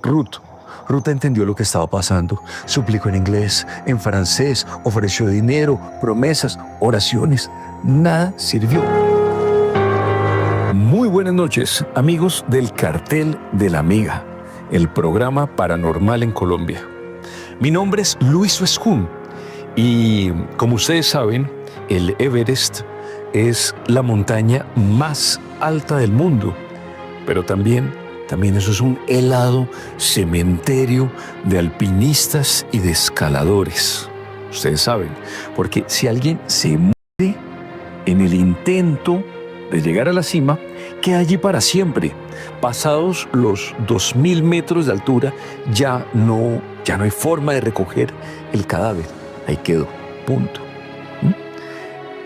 Ruth. Ruth entendió lo que estaba pasando. Suplicó en inglés, en francés, ofreció dinero, promesas, oraciones. Nada sirvió. Muy buenas noches, amigos del Cartel de la Amiga, el programa paranormal en Colombia. Mi nombre es Luis Westcún y, como ustedes saben, el Everest es la montaña más alta del mundo, pero también eso es un helado cementerio de alpinistas y de escaladores. Ustedes saben, porque si alguien se muere en el intento de llegar a la cima, queda allí para siempre. Pasados los 2000 metros de altura, ya no hay forma de recoger el cadáver. Ahí quedó, punto.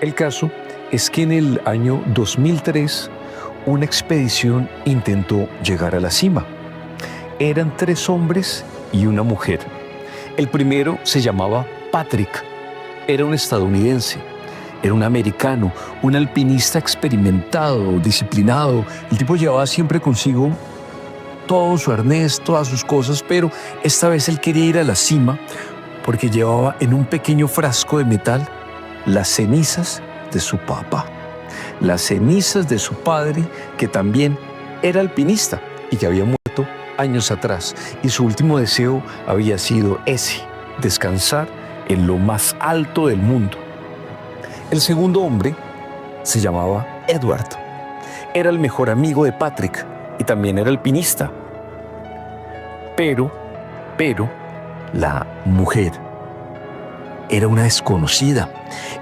El caso es que en el año 2003, una expedición intentó llegar a la cima. Eran 3 hombres y una mujer. El primero se llamaba Patrick. Era un estadounidense. Era un americano, un alpinista experimentado, disciplinado. El tipo llevaba siempre consigo todo su arnés, todas sus cosas, pero esta vez él quería ir a la cima porque llevaba en un pequeño frasco de metal las cenizas de su papá. Las cenizas de su padre, que también era alpinista y que había muerto años atrás. Y su último deseo había sido ese, descansar en lo más alto del mundo. El segundo hombre se llamaba Edward. Era el mejor amigo de Patrick y también era alpinista. Pero la mujer era una desconocida.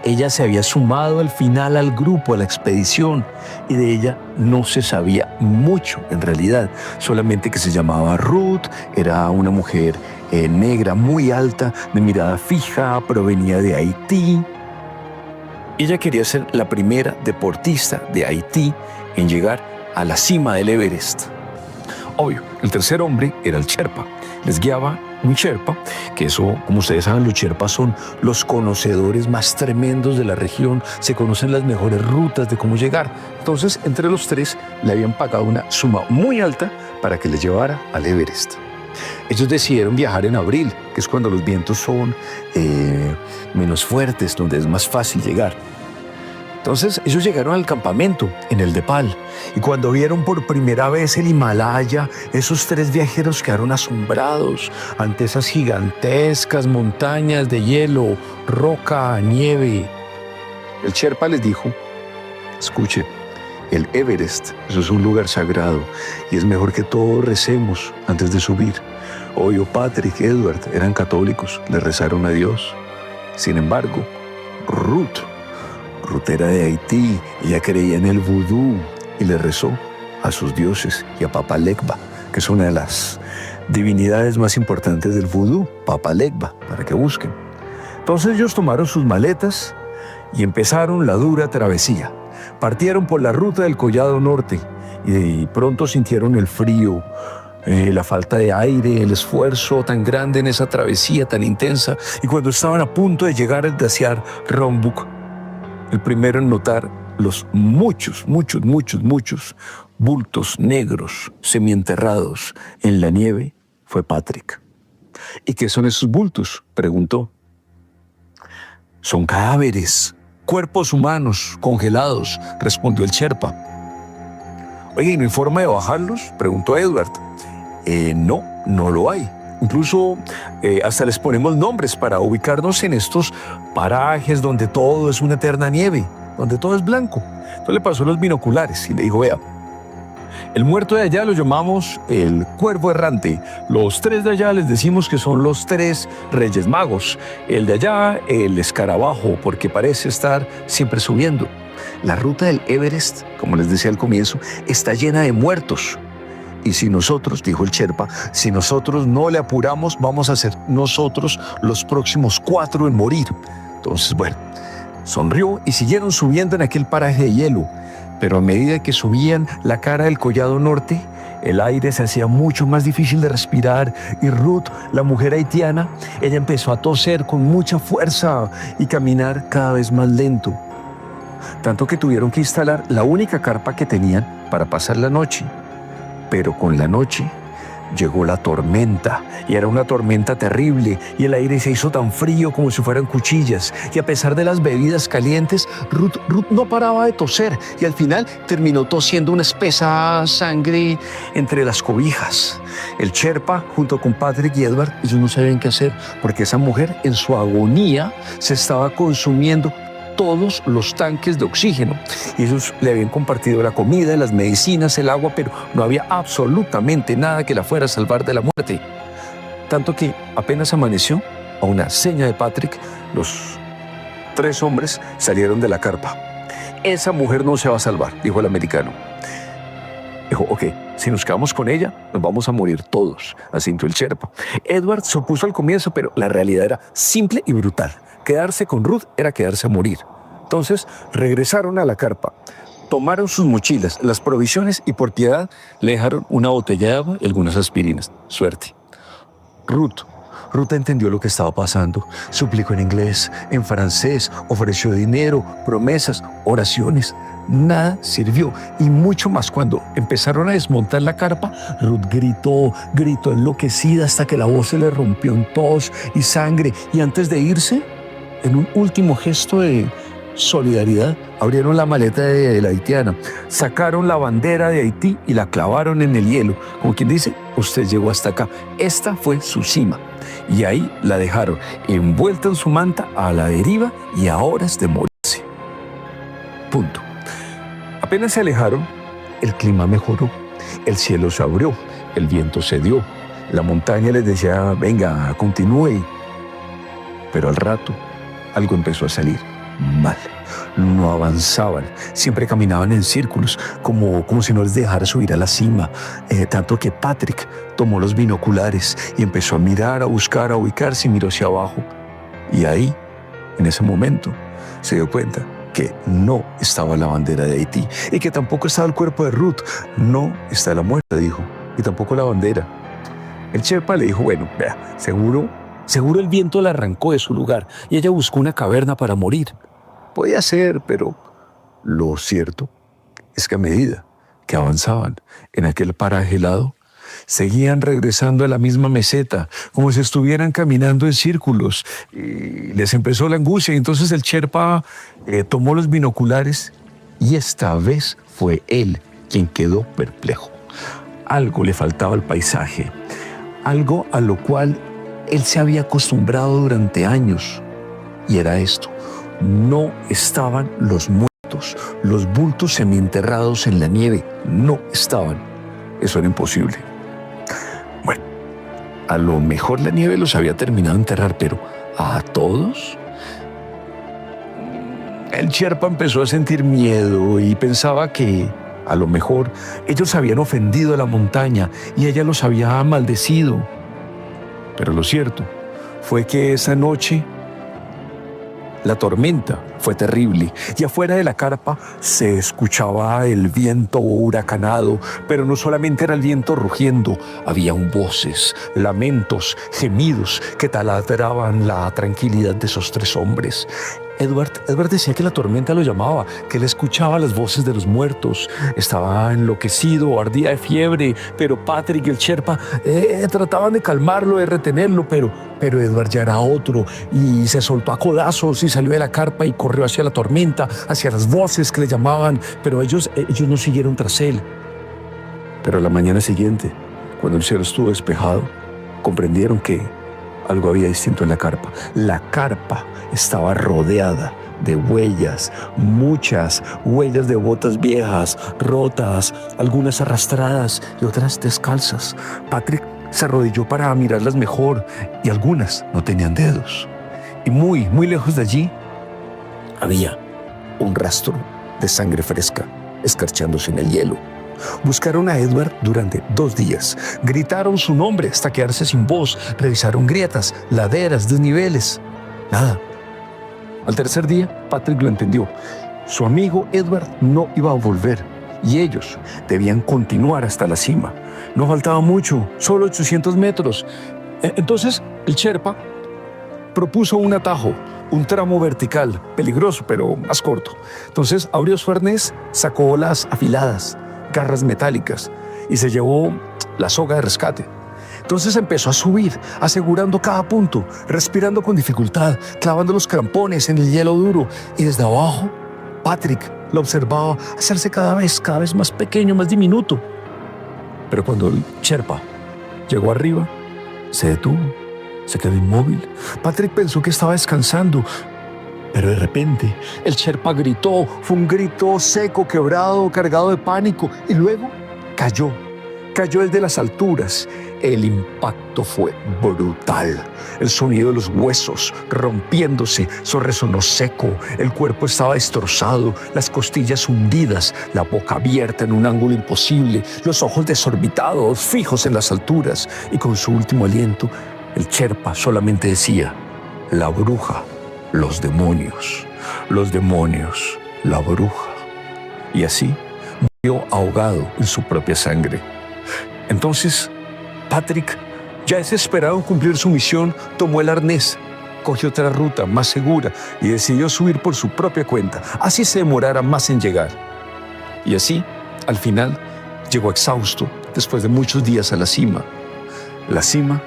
Ella se había sumado al final al grupo, a la expedición, y de ella no se sabía mucho en realidad, solamente que se llamaba Ruth, era una mujer negra, muy alta, de mirada fija, provenía de Haití. Ella quería ser la primera deportista de Haití en llegar a la cima del Everest. Obvio, el tercer hombre era el Sherpa. Les guiaba un Sherpa, que eso, como ustedes saben, los Sherpas son los conocedores más tremendos de la región, se conocen las mejores rutas de cómo llegar. Entonces, entre los 3 le habían pagado una suma muy alta para que les llevara al Everest. Ellos decidieron viajar en abril, que es cuando los vientos son menos fuertes, donde es más fácil llegar. Entonces ellos llegaron al campamento en el Nepal y cuando vieron por primera vez el Himalaya, esos 3 viajeros quedaron asombrados ante esas gigantescas montañas de hielo, roca, nieve. El Sherpa les dijo: escuche, el Everest, eso es un lugar sagrado y es mejor que todos recemos antes de subir. Obvio, Patrick y Edward eran católicos, le rezaron a Dios. Sin embargo, Ruth era de Haití, ella creía en el vudú y le rezó a sus dioses y a Papa Legba, que es una de las divinidades más importantes del vudú, Papa Legba, para que busquen. Entonces ellos tomaron sus maletas y empezaron la dura travesía. Partieron por la ruta del Collado Norte y pronto sintieron el frío, la falta de aire, el esfuerzo tan grande en esa travesía tan intensa. Y cuando estaban a punto de llegar al glaciar Rongbuk, el primero en notar los muchos bultos negros semienterrados en la nieve fue Patrick. ¿Y qué son esos bultos?, preguntó. Son cadáveres, cuerpos humanos congelados, respondió el Sherpa. Oye, ¿y no hay forma de bajarlos?, preguntó Edward. No lo hay. Incluso hasta les ponemos nombres para ubicarnos en estos parajes donde todo es una eterna nieve, donde todo es blanco. Entonces le pasó los binoculares y le dijo: vea, el muerto de allá lo llamamos el cuervo errante. Los 3 de allá les decimos que son los 3 reyes magos. El de allá, el escarabajo, porque parece estar siempre subiendo. La ruta del Everest, como les decía al comienzo, está llena de muertos. Y si nosotros, dijo el Sherpa, si nosotros no le apuramos, vamos a ser nosotros los próximos 4 en morir. Entonces, bueno, sonrió y siguieron subiendo en aquel paraje de hielo. Pero a medida que subían la cara del Collado Norte, el aire se hacía mucho más difícil de respirar y Ruth, la mujer haitiana, ella empezó a toser con mucha fuerza y caminar cada vez más lento. Tanto que tuvieron que instalar la única carpa que tenían para pasar la noche. Pero con la noche llegó la tormenta, y era una tormenta terrible, y el aire se hizo tan frío como si fueran cuchillas, y a pesar de las bebidas calientes, Ruth no paraba de toser, y al final terminó tosiendo una espesa sangre entre las cobijas. El Sherpa, junto con Patrick y Edward, ellos no sabían qué hacer, porque esa mujer en su agonía se estaba consumiendo todos los tanques de oxígeno, y ellos le habían compartido la comida, las medicinas, el agua, pero no había absolutamente nada que la fuera a salvar de la muerte. Tanto que apenas amaneció, a una seña de Patrick, los 3 hombres salieron de la carpa. Esa mujer no se va a salvar, dijo el americano. Dijo, ok, si nos quedamos con ella, nos vamos a morir todos, asintió el Sherpa. Edward se opuso al comienzo, pero la realidad era simple y brutal. Quedarse con Ruth era quedarse a morir. Entonces regresaron a la carpa, tomaron sus mochilas, las provisiones, y por piedad le dejaron una botella de agua y algunas aspirinas. Suerte. Ruth entendió lo que estaba pasando. Suplicó en inglés, en francés, ofreció dinero, promesas, oraciones. Nada sirvió, y mucho más cuando empezaron a desmontar la carpa. Ruth gritó enloquecida hasta que la voz se le rompió en tos y sangre, y antes de irse, en un último gesto de solidaridad, abrieron la maleta de la haitiana, sacaron la bandera de Haití y la clavaron en el hielo, como quien dice, usted llegó hasta acá, esta fue su cima, y ahí la dejaron envuelta en su manta a la deriva y a horas de morirse. Punto. Apenas se alejaron, el clima mejoró, el cielo se abrió, el viento cedió, la montaña les decía, venga, continúe, pero al rato algo empezó a salir mal. No avanzaban, siempre caminaban en círculos, como si no les dejara subir a la cima. Tanto que Patrick tomó los binoculares y empezó a mirar, a buscar, a ubicarse, y miró hacia abajo. Y ahí, en ese momento, se dio cuenta que no estaba la bandera de Haití y que tampoco estaba el cuerpo de Ruth. No está la muerte, dijo, y tampoco la bandera. El Sherpa le dijo, bueno, vea, Seguro el viento la arrancó de su lugar y ella buscó una caverna para morir. Podía ser, pero lo cierto es que a medida que avanzaban en aquel paraje helado, seguían regresando a la misma meseta, como si estuvieran caminando en círculos. Y les empezó la angustia, y entonces el Sherpa tomó los binoculares, y esta vez fue él quien quedó perplejo. Algo le faltaba al paisaje, algo a lo cual él se había acostumbrado durante años, y era esto: no estaban los muertos, los bultos semienterrados en la nieve, no estaban. Eso era imposible. Bueno, a lo mejor la nieve los había terminado de enterrar, pero ¿a todos? El Sherpa empezó a sentir miedo y pensaba que a lo mejor ellos habían ofendido a la montaña y ella los había maldecido. Pero lo cierto fue que esa noche la tormenta fue terrible, y afuera de la carpa se escuchaba el viento huracanado, pero no solamente era el viento rugiendo, habían voces, lamentos, gemidos que taladraban la tranquilidad de esos 3 hombres. Edward decía que la tormenta lo llamaba, que él escuchaba las voces de los muertos. Estaba enloquecido, ardía de fiebre, pero Patrick y el Sherpa trataban de calmarlo, de retenerlo, pero Edward ya era otro, y se soltó a codazos y salió de la carpa y corrió hacia la tormenta, hacia las voces que le llamaban, pero ellos no siguieron tras él. Pero la mañana siguiente, cuando el cielo estuvo despejado, comprendieron que algo había distinto en la carpa. La carpa estaba rodeada de huellas, muchas huellas de botas viejas, rotas, algunas arrastradas y otras descalzas. Patrick se arrodilló para mirarlas mejor, y algunas no tenían dedos. Y muy, muy lejos de allí había un rastro de sangre fresca escarchándose en el hielo. Buscaron a Edward durante 2 días. Gritaron su nombre hasta quedarse sin voz. Revisaron grietas, laderas, desniveles. Nada. Al 3er día, Patrick lo entendió. Su amigo Edward no iba a volver, y ellos debían continuar hasta la cima. No faltaba mucho, solo 800 metros. Entonces, el Sherpa propuso un atajo, un tramo vertical, peligroso, pero más corto. Entonces, abrió su arnés, sacó las afiladas, garras metálicas, y se llevó la soga de rescate. Entonces empezó a subir, asegurando cada punto, respirando con dificultad, clavando los crampones en el hielo duro. Y desde abajo, Patrick lo observaba hacerse cada vez más pequeño, más diminuto. Pero cuando el Sherpa llegó arriba, se detuvo, se quedó inmóvil. Patrick pensó que estaba descansando, pero de repente el Sherpa gritó. Fue un grito seco, quebrado, cargado de pánico, y luego cayó desde las alturas. El impacto fue brutal. El sonido de los huesos rompiéndose, eso resonó seco. El cuerpo estaba destrozado, las costillas hundidas, la boca abierta en un ángulo imposible, los ojos desorbitados, fijos en las alturas. Y con su último aliento, el Sherpa solamente decía: la bruja, los demonios, la bruja. Y así murió ahogado en su propia sangre. Entonces, Patrick, ya desesperado en cumplir su misión, tomó el arnés, cogió otra ruta más segura y decidió subir por su propia cuenta, así se demorara más en llegar. Y así, al final, llegó exhausto, después de muchos días, a la cima. La cima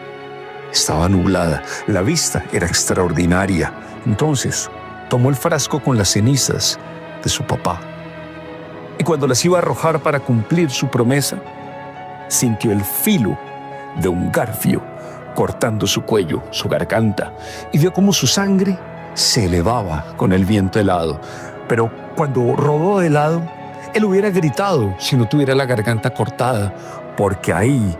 estaba nublada, la vista era extraordinaria. Entonces, tomó el frasco con las cenizas de su papá. Y cuando las iba a arrojar para cumplir su promesa, sintió el filo de un garfio cortando su cuello, su garganta, y vio cómo su sangre se elevaba con el viento helado. Pero cuando rodó de lado, él hubiera gritado si no tuviera la garganta cortada, porque ahí,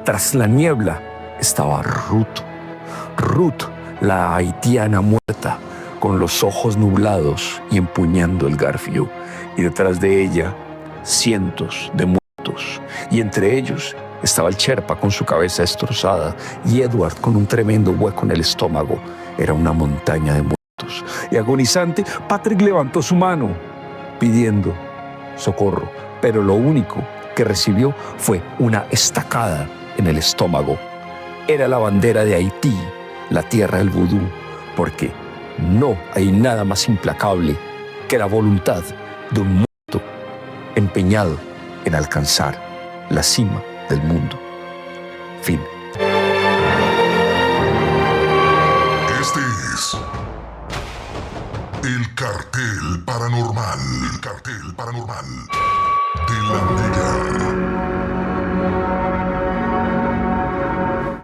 tras la niebla, estaba Ruth, la haitiana muerta, con los ojos nublados y empuñando el garfio, y detrás de ella, cientos de muertos, y entre ellos estaba el Sherpa con su cabeza destrozada y Edward con un tremendo hueco en el estómago. Era una montaña de muertos. Y agonizante, Patrick levantó su mano pidiendo socorro, pero lo único que recibió fue una estacada en el estómago. Era la bandera de Haití, la tierra del vudú, porque no hay nada más implacable que la voluntad de un muerto empeñado en alcanzar la cima del mundo. Fin. Este es El Cartel Paranormal. El Cartel Paranormal.